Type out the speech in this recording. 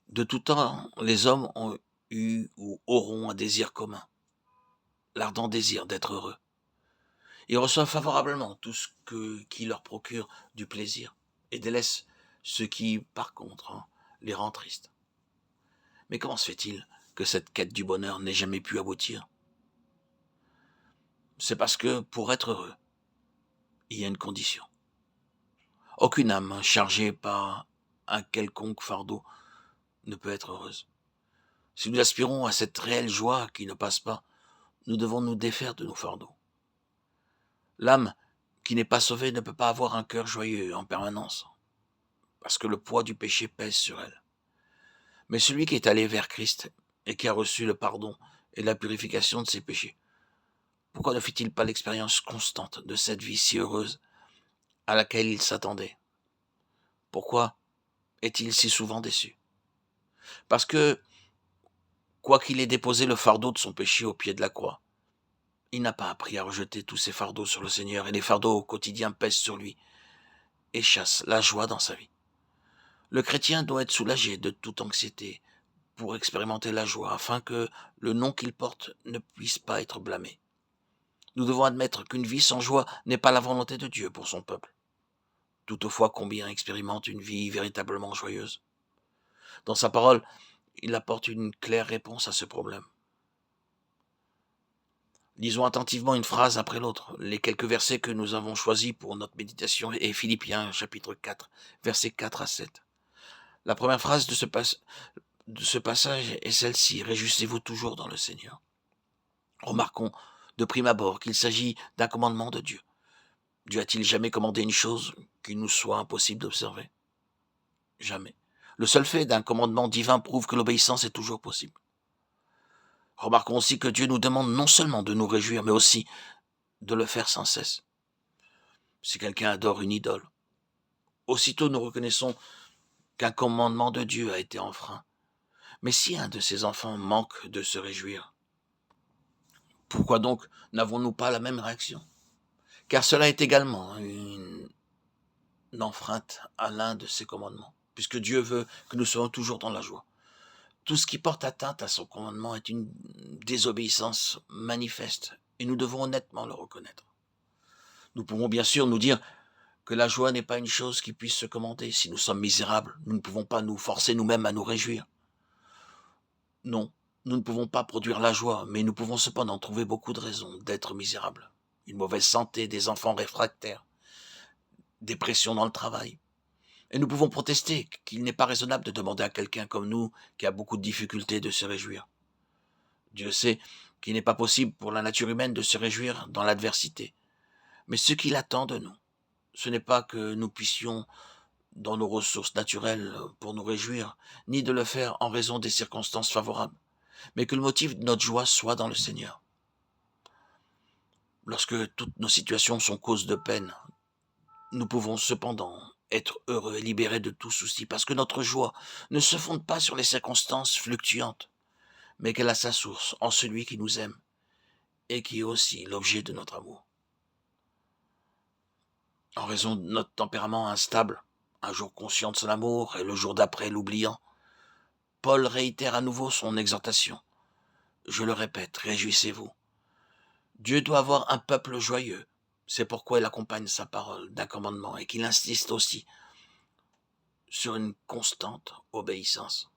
De tout temps, les hommes ont eu ou auront un désir commun, l'ardent désir d'être heureux. Ils reçoivent favorablement tout ce qui leur procure du plaisir et délaissent ce qui, par contre, les rend tristes. Mais comment se fait-il que cette quête du bonheur n'ait jamais pu aboutir? C'est parce que, pour être heureux, il y a une condition. Aucune âme chargée par un quelconque fardeau ne peut être heureuse. Si nous aspirons à cette réelle joie qui ne passe pas, nous devons nous défaire de nos fardeaux. L'âme qui n'est pas sauvée ne peut pas avoir un cœur joyeux en permanence, parce que le poids du péché pèse sur elle. Mais celui qui est allé vers Christ et qui a reçu le pardon et la purification de ses péchés, pourquoi ne fit-il pas l'expérience constante de cette vie si heureuse à laquelle il s'attendait? Pourquoi est-il si souvent déçu? Parce que, quoiqu'il ait déposé le fardeau de son péché au pied de la croix, il n'a pas appris à rejeter tous ses fardeaux sur le Seigneur, et les fardeaux au quotidien pèsent sur lui et chassent la joie dans sa vie. Le chrétien doit être soulagé de toute anxiété pour expérimenter la joie, afin que le nom qu'il porte ne puisse pas être blâmé. Nous devons admettre qu'une vie sans joie n'est pas la volonté de Dieu pour son peuple. Toutefois, combien expérimente une vie véritablement joyeuse? Dans sa parole, il apporte une claire réponse à ce problème. Lisons attentivement une phrase après l'autre. Les quelques versets que nous avons choisis pour notre méditation est Philippiens chapitre 4, versets 4 à 7. La première phrase de ce passage est celle-ci: réjouissez-vous toujours dans le Seigneur. Remarquons de prime abord qu'il s'agit d'un commandement de Dieu. Dieu a-t-il jamais commandé une chose qu'il nous soit impossible d'observer? Jamais. Le seul fait d'un commandement divin prouve que l'obéissance est toujours possible. Remarquons aussi que Dieu nous demande non seulement de nous réjouir, mais aussi de le faire sans cesse. Si quelqu'un adore une idole, aussitôt nous reconnaissons qu'un commandement de Dieu a été enfreint. Mais si un de ses enfants manque de se réjouir, pourquoi donc n'avons-nous pas la même réaction? Car cela est également une enfreinte à l'un de ses commandements, puisque Dieu veut que nous soyons toujours dans la joie. Tout ce qui porte atteinte à son commandement est une désobéissance manifeste, et nous devons honnêtement le reconnaître. Nous pouvons bien sûr nous dire que la joie n'est pas une chose qui puisse se commander. Si nous sommes misérables, nous ne pouvons pas nous forcer nous-mêmes à nous réjouir. Non, nous ne pouvons pas produire la joie, mais nous pouvons cependant trouver beaucoup de raisons d'être misérables. Une mauvaise santé, des enfants réfractaires, des pressions dans le travail. Et nous pouvons protester qu'il n'est pas raisonnable de demander à quelqu'un comme nous, qui a beaucoup de difficultés, de se réjouir. Dieu sait qu'il n'est pas possible pour la nature humaine de se réjouir dans l'adversité. Mais ce qu'il attend de nous, ce n'est pas que nous puissions dans nos ressources naturelles pour nous réjouir, ni de le faire en raison des circonstances favorables, mais que le motif de notre joie soit dans le Seigneur. Lorsque toutes nos situations sont cause de peine, nous pouvons cependant être heureux et libérés de tout souci, parce que notre joie ne se fonde pas sur les circonstances fluctuantes, mais qu'elle a sa source en celui qui nous aime et qui est aussi l'objet de notre amour. En raison de notre tempérament instable, un jour conscient de son amour et le jour d'après l'oubliant, Paul réitère à nouveau son exhortation. Je le répète, réjouissez-vous. Dieu doit avoir un peuple joyeux. C'est pourquoi il accompagne sa parole d'un commandement et qu'il insiste aussi sur une constante obéissance.